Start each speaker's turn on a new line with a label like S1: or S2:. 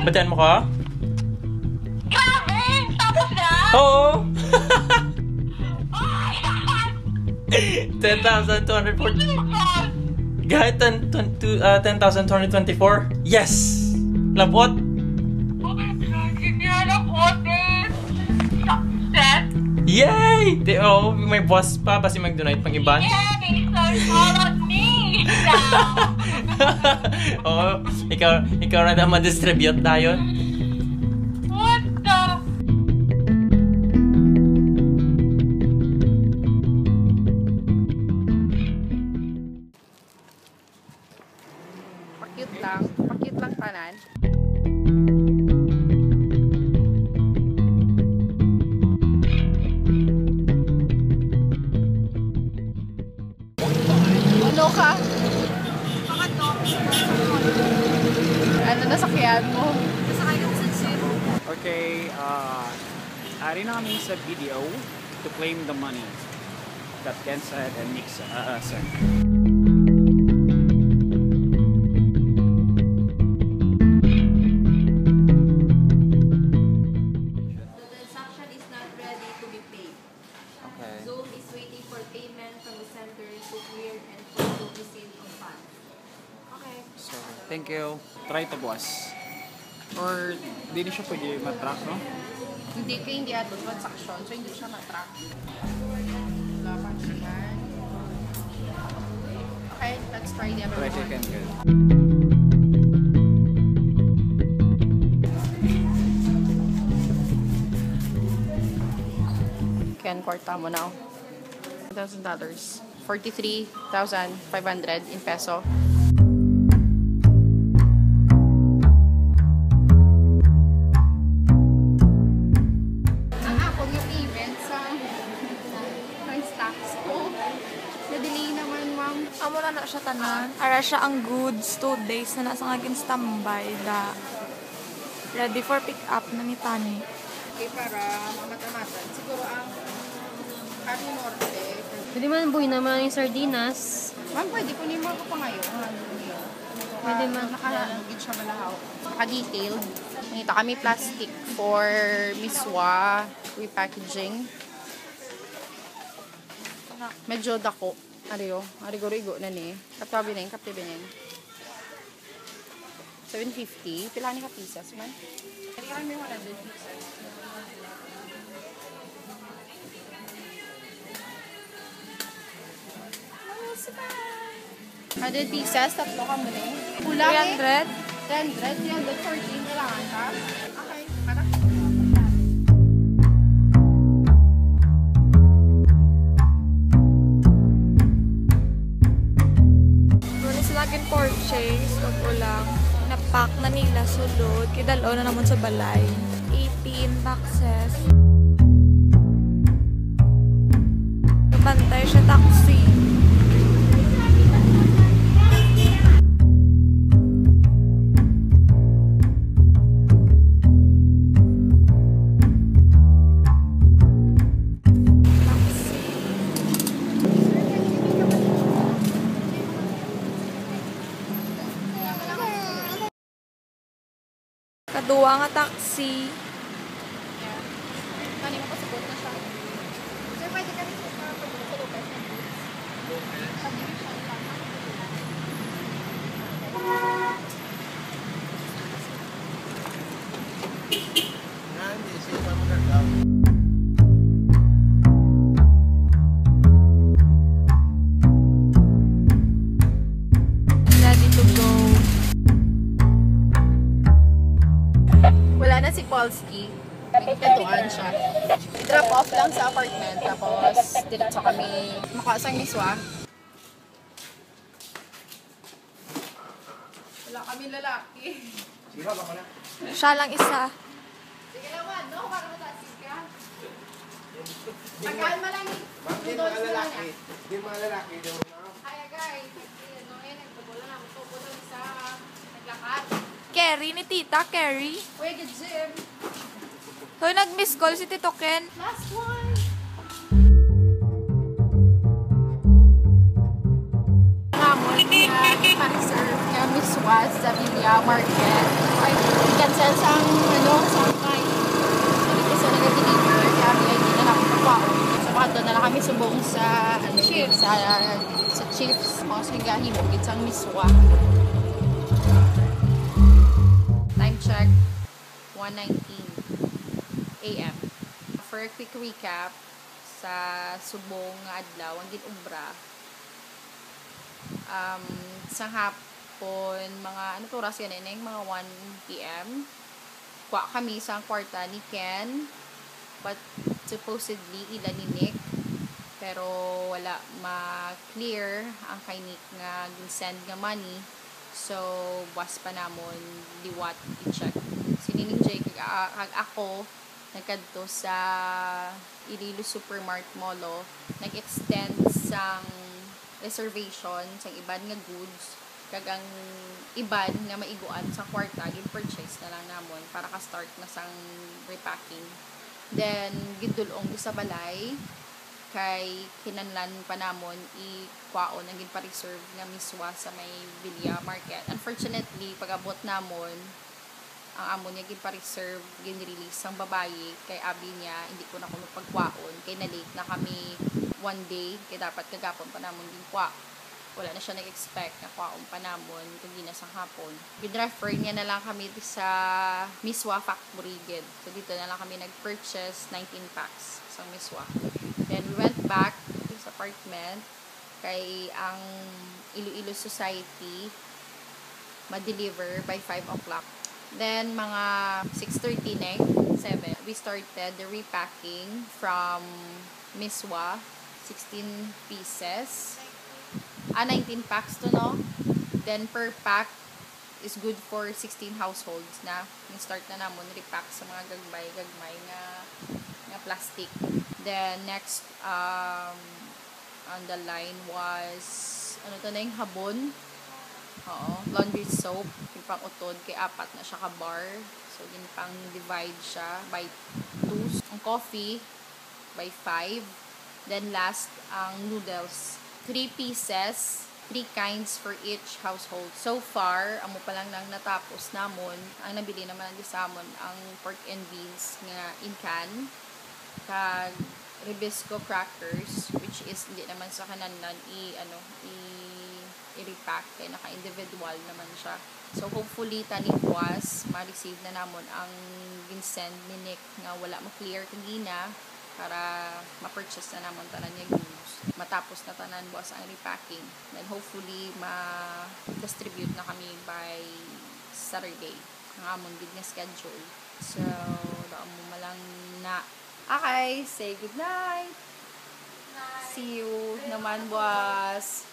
S1: Batian mo ka?
S2: Grabe! Tapos na?
S1: Oo! 10,240. Kahit 10,224? Yes! Labot!
S2: Oh my God! Genial ako, Otis! Success!
S1: Yay! May boss pa ba si McDonald's pang iban?
S2: Yay! So follow me now!
S1: Oo, ikaw na daw ma-distribute dayon.
S2: What the?
S3: Pakit lang tanan. Ano ka? Ano nasakyan mo?
S2: Nasakay ka sa zero.
S4: Okay, ari na kami sa video to claim the money that Ken said and Nick sent.
S5: The transaction is not ready to be paid.
S4: Okay.
S5: Zoom is waiting for payment from the sender to clear and to receive of funds. Okay.
S4: So, thank you. Try to boss. Or, di na siya pwede matrack, no?
S3: Hindi ato transaction, so hindi siya matrack. Wala pa naman. Okay, let's try the other
S4: Try
S3: one.
S4: chicken, good.
S3: Ken, kwarta mo now. $1,000. 43,500 in peso. Ang ako yung event sa stocks ko. Na-delay naman, ma'am.
S6: Amo na siya tanan. Ara siya ang goods 2 days na nasa ngagin standby da ready for pick up na ni Tani.
S3: Okay, para mamatamatan. Siguro ang Carne Norte.
S7: Pwede man buhay naman yung sardinas.
S3: Ma'am, pwede po niyo ko pa ngayon.
S7: Pwede man.
S3: Naka-lugid siya malahaw. Naka-detailed. Nakita kami plastic for miswa repackaging. Medyo dako. Ariyo. Arigo-rigo na ni. Kapta bineng. 750. Pila ni ka pieces man? Pwede kami 100 pieces. $100 pieces, tatlo ka mo na eh. Kulang eh.
S6: 300?
S3: 314, kailangan ka? Okay, para.
S6: Doon sila gin purchase, wag ulang. Napack na nila sulod. Kidalo na naman sa balay. 18 boxes. Bantay siya taxi. Kaduwa nga taxi.
S3: Kanina ko sagot na siya. Sir, pwede kami sa pagbuto sa Lopez ng boots. Subdivision lang.
S6: Ready to go.
S3: Wala na si Polski. Nagkatuan siya. Drop off lang sa apartment. Tapos, diretso kami makasang miswa. Wala kami lalaki.
S6: Siya lang isa.
S3: Sige naman, no? Para matasig ka. Tagal mo lang. Noodles na lang yan.
S8: Hindi mga lalaki.
S3: Hi guys. Ngayon, nagtubulan na. Tubulan sa naglakad.
S6: Carrie ni Tita, Carrie.
S3: Uy, good gym.
S6: Hoy, nag-miss call si Tito Ken.
S3: Last one. was sa Villa Market. Ay, cancel sa may. Kasi nag-deliver, kaya hindi na lang papaon. So, baka doon na lang kami subong sa, sa Chiefs. O, sa gahimugit sa miswa. Time check, 1:19 a.m. For a quick recap, sa subong nga adlaw, ang ginubra, sa hapon, mga, oras yan, mga 1 p.m. Kuha kami sa kwarta ni Ken, but supposedly, ila ni Nick, pero wala ma-clear ang kay Nick nga send nga money, so buwas pa namon liwat i-check. Sinining Jay, kag ako, nagkadto sa Iloilo Supermart Molo, nag-extend sang reservation sang iban nga goods, kag ang iban nga maiguan sa kwarta, yung purchase na lang namon para ka-start na sang repacking. Then, gidulong sa balay, kay kinanlan pa namon i-kwaon ang ginpa-reserve nga miswa sa may Villa Market. Unfortunately, pag-abot namon, ang amo niya ginpa-reserve, gin-release ang babae, kay abi niya, hindi ko na kuno pagkwaon, kay na-late na kami 1 day, kay dapat kagapon pa namon ginkwa. Wala na siya nag-expect na kwaon pa namon, kag ginasang hapon. Gin-refer niya na lang kami sa Miswa Factory Gid. So, dito na lang kami nag-purchase 19 packs sa Miswa. Then, we went back to sa apartment, kay ang Iloilo Society ma-deliver by 5 o'clock. Then, mga 6:30 na, 7, we started the repacking from Miswa, 16 pieces. 19 packs to, no? Then, per pack is good for 16 households na. Start na namon repack sa mga gagmay nga plastic. Then, next, on the line was, yung habon. Oo, laundry soap, yung pang utod, kay 4 na siya ka-bar. So, yun pang divide siya by 2. Ang coffee, by 5. Then, last, ang noodles. 3 pieces, 3 kinds for each household. So far, amo pa lang nang natapos namon. Ang nabili naman ang samon, ang pork and beans nga in can. Kag Ribisco crackers, which is, hindi naman sa kananan, i-repack kaya naka-individual naman siya. So, hopefully, talikwas, ma-receive na namon ang ginsend ni Nick nga wala ma-clear kagina para ma-purchase na namon tanan niya goods. Matapos na tanan buwas ang repacking. Then, hopefully, ma-distribute na kami by Saturday. Ang amon gid nga schedule. So, daan mo malang na. Okay, say good night. See you naman buwas.